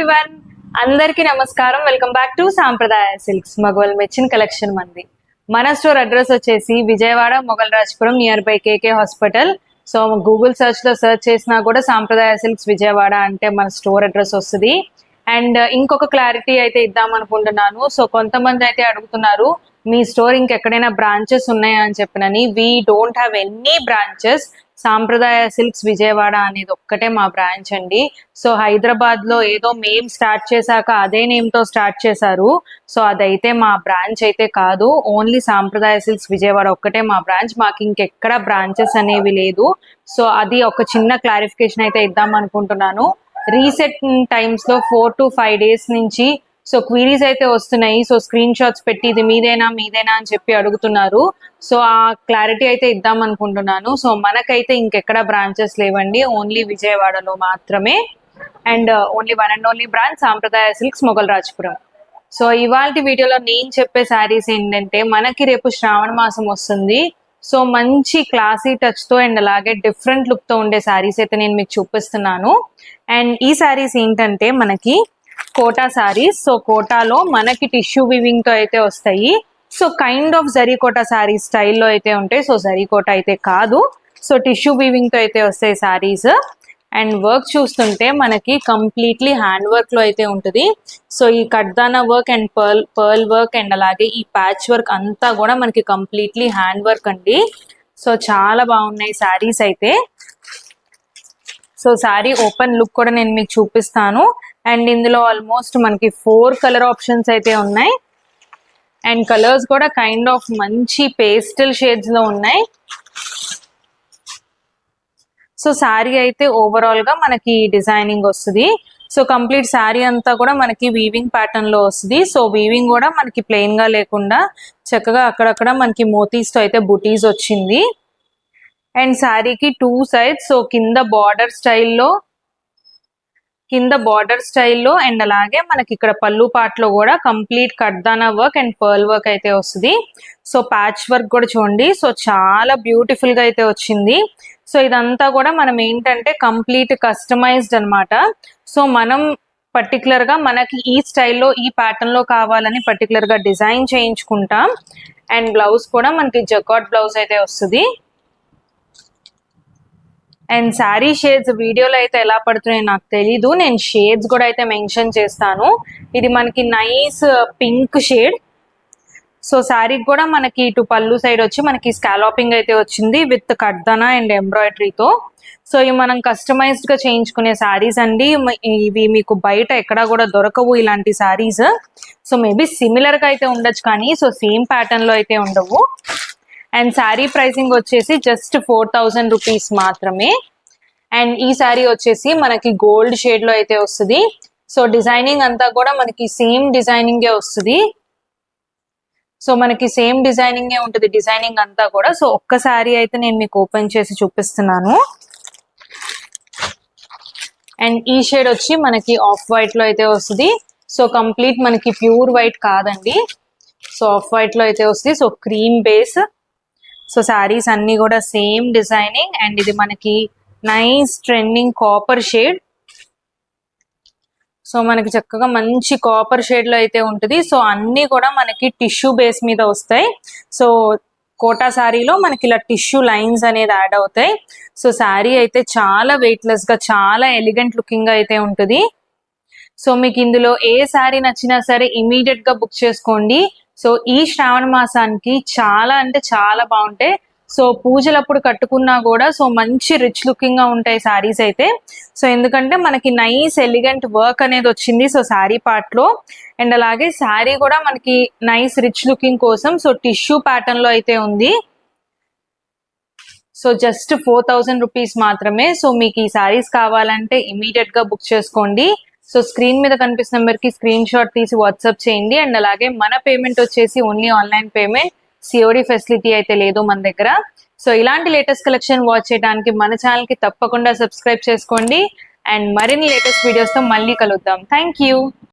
Everyone, అందరికీ నమస్కారం. Welcome back to Sampradaya silks. మగవాళ్ళు మెచ్చిన కలెక్షన్ మంది. మన స్టోర్ అడ్రస్ వచ్చేసి Vijayawada Mogal Rajapuram, near by KK hospital. So Google search లో సర్చ్ చేసినా కూడా సాంప్రదాయ సిల్క్స్ విజయవాడ అంటే మన స్టోర్ అడ్రస్ వస్తుంది. అండ్ ఇంకొక క్లారిటీ అయితే ఇద్దాం అనుకుంటున్నాను. సో కొంతమంది అయితే అడుగుతున్నారు, మీ స్టోర్ ఇంకెక్కడైనా బ్రాంచెస్ ఉన్నాయా అని చెప్పినని. We don't have any branches. Sampradaya silks Vijayawada అనేది ఒక్కటే మా బ్రాంచ్ అండి. సో హైదరాబాద్ లో ఏదో మేము స్టార్ట్ చేశాక అదే నేమ్ తో స్టార్ట్ చేశారు. సో అదైతే మా బ్రాంచ్ అయితే కాదు. ఓన్లీ సాంప్రదాయ సిల్క్స్ విజయవాడ ఒక్కటే మా బ్రాంచ్. మాకు ఇంకెక్కడ బ్రాంచెస్ అనేవి లేదు. సో అది ఒక చిన్న క్లారిఫికేషన్ అయితే ఇద్దాం అనుకుంటున్నాను. రీసెంట్ టైమ్స్ లో 4 to 5 days నుంచి సో క్వీరీస్ అయితే వస్తున్నాయి. సో స్క్రీన్ షాట్స్ పెట్టి ఇది మీదేనా అని చెప్పి అడుగుతున్నారు. సో ఆ క్లారిటీ అయితే ఇద్దాం అనుకుంటున్నాను. సో మనకైతే ఇంకెక్కడ బ్రాంచెస్ లేవండి, ఓన్లీ విజయవాడలో మాత్రమే. And only one and only branch సాంప్రదాయ సిల్క్స్ మొగల్ రాజపురం. సో ఇవాళ వీడియోలో నేను చెప్పే శారీస్ ఏంటంటే, మనకి రేపు శ్రావణ మాసం వస్తుంది. సో మంచి క్లాసీ టచ్ తో అండ్ అలాగే డిఫరెంట్ లుక్ తో ఉండే శారీస్ అయితే నేను మీకు చూపిస్తున్నాను. అండ్ ఈ శారీస్ ఏంటంటే మనకి కోటా శారీస్. సో కోటాలో మనకి టిష్యూ వివింగ్ తో అయితే వస్తాయి. So kind of zari kota saris స్టైల్లో అయితే ఉంటాయి. సో జరీకోటా అయితే కాదు, సో టిష్యూ వివింగ్ తో అయితే వస్తాయి శారీస్. అండ్ వర్క్ చూస్తుంటే మనకి కంప్లీట్లీ హ్యాండ్ వర్క్ లో అయితే ఉంటుంది. సో ఈ కడ్దానా work and pearl work and అలాగే ఈ ప్యాచ్ వర్క్ అంతా కూడా మనకి కంప్లీట్లీ హ్యాండ్ వర్క్ అండి. సో చాలా బాగున్నాయి శారీస్ అయితే. సో శారీ ఓపెన్ లుక్ కూడా నేను మీకు చూపిస్తాను. అండ్ ఇందులో ఆల్మోస్ట్ మనకి 4 కలర్ ఆప్షన్స్ అయితే ఉన్నాయి. అండ్ కలర్స్ కూడా కైండ్ ఆఫ్ మంచి పేస్టల్ షేడ్స్ లో ఉన్నాయి. సో శారీ అయితే ఓవరాల్ గా మనకి డిజైనింగ్ వస్తుంది. సో కంప్లీట్ శారీ అంతా కూడా మనకి వీవింగ్ ప్యాటర్న్ లో వస్తుంది. సో వీవింగ్ కూడా మనకి ప్లెయిన్ గా లేకుండా చక్కగా అక్కడక్కడ మనకి మోతీస్ తో అయితే బుటీస్ వచ్చింది. అండ్ శారీకి 2 sides సో కింద బార్డర్ స్టైల్లో అండ్ అలాగే మనకి ఇక్కడ పళ్ళు పార్ట్ లో కూడా కంప్లీట్ కడ్దానా వర్క్ అండ్ పర్ల్ వర్క్ అయితే వస్తుంది. సో ప్యాచ్ వర్క్ కూడా చూడండి. సో చాలా బ్యూటిఫుల్ గా అయితే వచ్చింది. సో ఇదంతా కూడా మనం ఏంటంటే కంప్లీట్ కస్టమైజ్డ్ అన్నమాట. సో మనం పర్టికులర్ గా మనకి ఈ స్టైల్లో ఈ ప్యాటర్న్ లో కావాలని పర్టికులర్ గా డిజైన్ చేయించుకుంటాం. అండ్ బ్లౌజ్ కూడా మనకి జకార్డ్ బ్లౌజ్ అయితే వస్తుంది. అండ్ శారీ షేడ్స్ వీడియోలో అయితే ఎలా పడుతున్నాయో నాకు తెలీదు, నేను షేడ్స్ కూడా అయితే మెన్షన్ చేస్తాను. ఇది మనకి నైస్ పింక్ షేడ్. సో శారీకి కూడా మనకి ఇటు పళ్ళు సైడ్ వచ్చి మనకి స్కాలోపింగ్ అయితే వచ్చింది విత్ కడ్దానా అండ్ ఎంబ్రాయిడరీతో. సో ఇవి మనం కస్టమైజ్డ్ గా చేయించుకునే శారీస్ అండి. ఇవి మీకు బయట ఎక్కడా కూడా దొరకవు ఇలాంటి శారీస్. సో మేబీ సిమిలర్ గా అయితే ఉండొచ్చు కానీ సో సేమ్ ప్యాటర్న్ లో అయితే ఉండవు. అండ్ శారీ ప్రైసింగ్ వచ్చేసి జస్ట్ 4000 రూపీస్ మాత్రమే. అండ్ ఈ శారీ వచ్చేసి మనకి గోల్డ్ షేడ్ లో అయితే వస్తుంది. సో డిజైనింగ్ అంతా కూడా మనకి సేమ్ డిజైనింగే వస్తుంది. సో మనకి సేమ్ డిజైనింగే ఉంటుంది డిజైనింగ్ అంతా కూడా. సో ఒక్క శారీ అయితే నేను మీకు ఓపెన్ చేసి చూపిస్తున్నాను. అండ్ ఈ షేడ్ వచ్చి మనకి ఆఫ్ వైట్ లో అయితే వస్తుంది. సో కంప్లీట్ మనకి ప్యూర్ వైట్ కాదండి, సో ఆఫ్ వైట్ లో అయితే వస్తుంది. So cream base. So saris అన్ని కూడా సేమ్ డిజైనింగ్. అండ్ ఇది మనకి nice trending copper shade. So మనకి చక్కగా మంచి కాపర్ షేడ్ లో అయితే ఉంటుంది. సో అన్ని కూడా మనకి టిష్యూ బేస్ మీద వస్తాయి. సో కోటా శారీలో మనకి ఇలా టిష్యూ లైన్స్ అనేది యాడ్ అవుతాయి. సో శారీ అయితే చాలా వెయిట్లెస్ గా చాలా ఎలిగెంట్ లుకింగ్ గా అయితే ఉంటుంది. సో మీకు ఇందులో ఏ శారీ నచ్చినా సరే ఇమీడియట్ గా బుక్ చేసుకోండి. సో ఈ శ్రావణ మాసానికి చాలా అంటే చాలా బాగుంటాయి. సో పూజలప్పుడు కట్టుకున్నా కూడా సో మంచి రిచ్ లుకింగ్ గా ఉంటాయి శారీస్ అయితే. సో ఎందుకంటే మనకి నైస్ ఎలిగెంట్ వర్క్ అనేది వచ్చింది సో శారీ పార్ట్ లో. అండ్ అలాగే శారీ కూడా మనకి నైస్ రిచ్ లుకింగ్ కోసం సో టిష్యూ ప్యాటర్న్ లో అయితే ఉంది. సో జస్ట్ 4000 రూపీస్ మాత్రమే. సో మీకు ఈ శారీస్ కావాలంటే ఇమీడియట్ గా బుక్ చేసుకోండి. సో స్క్రీన్ మీద కనిపిస్తున్న నెంబర్కి స్క్రీన్ షాట్ తీసి వాట్సాప్ చేయండి. అండ్ అలాగే మన పేమెంట్ వచ్చేసి only online payment, COD facility అయితే లేదు మన దగ్గర. సో ఇలాంటి లేటెస్ట్ కలెక్షన్ వాచ్ చేయడానికి మన ఛానల్ కి తప్పకుండా సబ్స్క్రైబ్ చేసుకోండి. అండ్ మరిన్ని లేటెస్ట్ వీడియోస్ తో మళ్ళీ కలుద్దాం. Thank you.